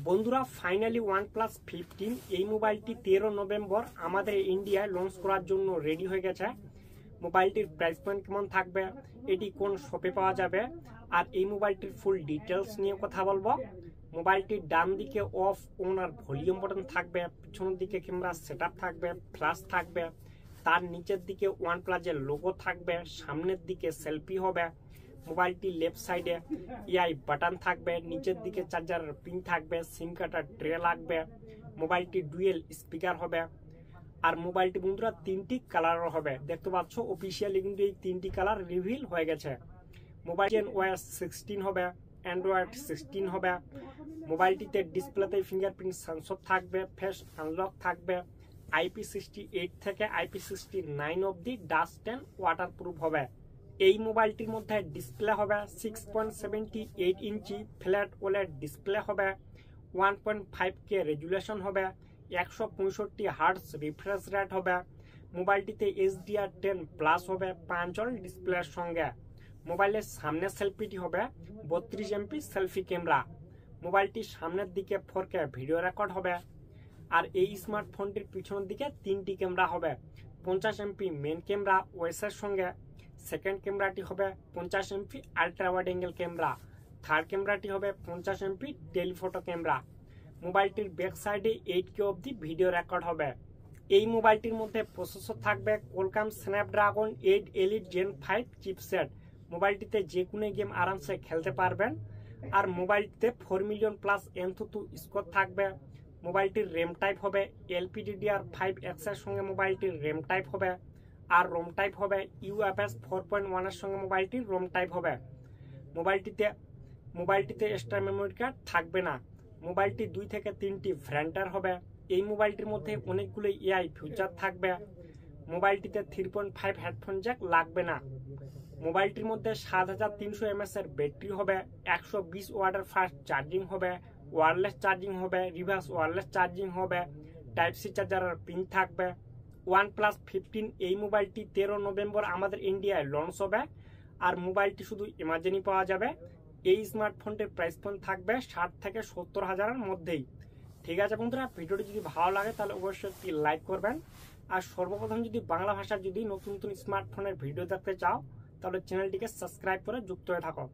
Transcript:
বন্ধুরা finally OnePlus 15 এই মোবাইলটি 13 নভেম্বর আমাদের ইন্ডিয়ায় লঞ্চ করার জন্য রেডি হয়ে গেছে। মোবাইলটির প্রাইস পয়েন্ট কেমন থাকবে, এটি কোন শপে পাওয়া যাবে, আর এই মোবাইলটির ফুল ডিটেলস নিয়ে কথা বলবো। মোবাইলটির ডান দিকে অফ অন আর ভলিউম বাটন থাকবে, পিছনের দিকে ক্যামেরা সেটআপ থাকবে, ফ্ল্যাশ থাকবে, তার নিচের দিকে OnePlus-এর লোগো থাকবে, সামনের দিকে সেলফি হবে। মোবাইলটি লেফট সাইডে এআই বাটন থাকবে, নিচের দিকে চার্জারের পিন থাকবে, সিম কার্ডের ট্রে লাগবে। মোবাইলটি ডুয়েল স্পিকার হবে। আর মোবাইলটি বন্ধুরা 3টি কালারের হবে। দেখতে পাচ্ছ অফিসিয়ালি কিন্তু এই 3টি কালার রিভিল হয়ে গেছে। মোবাইল OS 16 হবে, অ্যান্ড্রয়েড 16 হবে। মোবাইলটিতে ডিসপ্লেতে ফিঙ্গারপ্রিন্ট সেন্সর থাকবে, ফেস আনলক থাকবে। IP68 থেকে IP69 অবধি ডাস্ট অ্যান্ড ওয়াটারপ্রুফ হবে। এই মোবাইলটির মধ্যে ডিসপ্লে হবে 6.78 ইঞ্চি ফ্ল্যাট ওলেড ডিসপ্লে হবে, 1.5K রেজুলেশন হবে, 165 হার্টজ রিফ্রেশ রেট হবে। মোবাইলটিতে HDR10 প্লাস হবে 5 ডিসপ্লের সঙ্গে। মোবাইলের সামনের সেলফিটি হবে 32 MP সেলফি ক্যামেরা। মোবাইলটির সামনের দিকে 4K ভিডিও রেকর্ড হবে। আর এই স্মার্টফোনটির পিছনের দিকে 3টি ক্যামেরা হবে। 50 MP মেন ক্যামেরা ওএসের সঙ্গে, সেকেন্ড ক্যামেরাটি হবে 50 MP ultra wide angle camera, third ক্যামেরাটি হবে 50 MP টেলিফটো ক্যামেরা। মোবাইলটির ব্যাক সাইডে 8K অবধি ভিডিও রেকর্ড হবে। এই মোবাইলটির মধ্যে প্রসেসর থাকবে কোলকাম স্ন্যাপড্রাগন 8 Elite Gen 5 চিপসেট। মোবাইলটিতে যে কোনো গেম আরামসে খেলতে পারবেন। আর মোবাইলটিতে 4 মিলিয়ন প্লাস এনথুতু স্কোর থাকবে। মোবাইলটির র্যাম টাইপ হবে LPDDR5X এর সঙ্গে মোবাইলটির র্যাম টাইপ হবে। আর রোম টাইপ হবে UFS 4.1 এর সঙ্গে মোবাইলটির রোম টাইপ হবে। মোবাইলটিতে এক্সট্রা মেমোরি কার্ড থাকবে না। মোবাইলটি 2 থেকে 3টি ভ্যারিয়েন্টের হবে। এই মোবাইলটির মধ্যে অনেকগুলো AI ফিচার থাকবে। মোবাইলটিতে 3.5 হেডফোন জ্যাক লাগবে না। মোবাইলটির মধ্যে 7300 mAh এর ব্যাটারি হবে, 120 ওয়াটের ফাস্ট চার্জিং হবে, ওয়্যারলেস চার্জিং হবে, রিভার্স ওয়্যারলেস চার্জিং হবে, টাইপ সি চার্জারের পিন থাকবে। OnePlus 15 এই মোবাইলটি 13 নভেম্বর আমাদের ইন্ডিয়ায় লঞ্চ হবে। আর মোবাইলটি শুধু ইমার্জেন্সি পাওয়া যাবে। এই স্মার্টফোনটির প্রাইস পয়েন্ট থাকবে 60 থেকে 70 হাজারের মধ্যেই। ঠিক আছে বন্ধুরা, ভিডিওটি যদি ভালো লাগে তাহলে অবশ্যই একটি লাইক করবেন। আর সর্বপ্রথম যদি বাংলা ভাষার যদি নতুন নতুন স্মার্টফোনের ভিডিও দেখতে চাও তাহলে চ্যানেলটিকে সাবস্ক্রাইব করে যুক্ত হয়ে থাকো।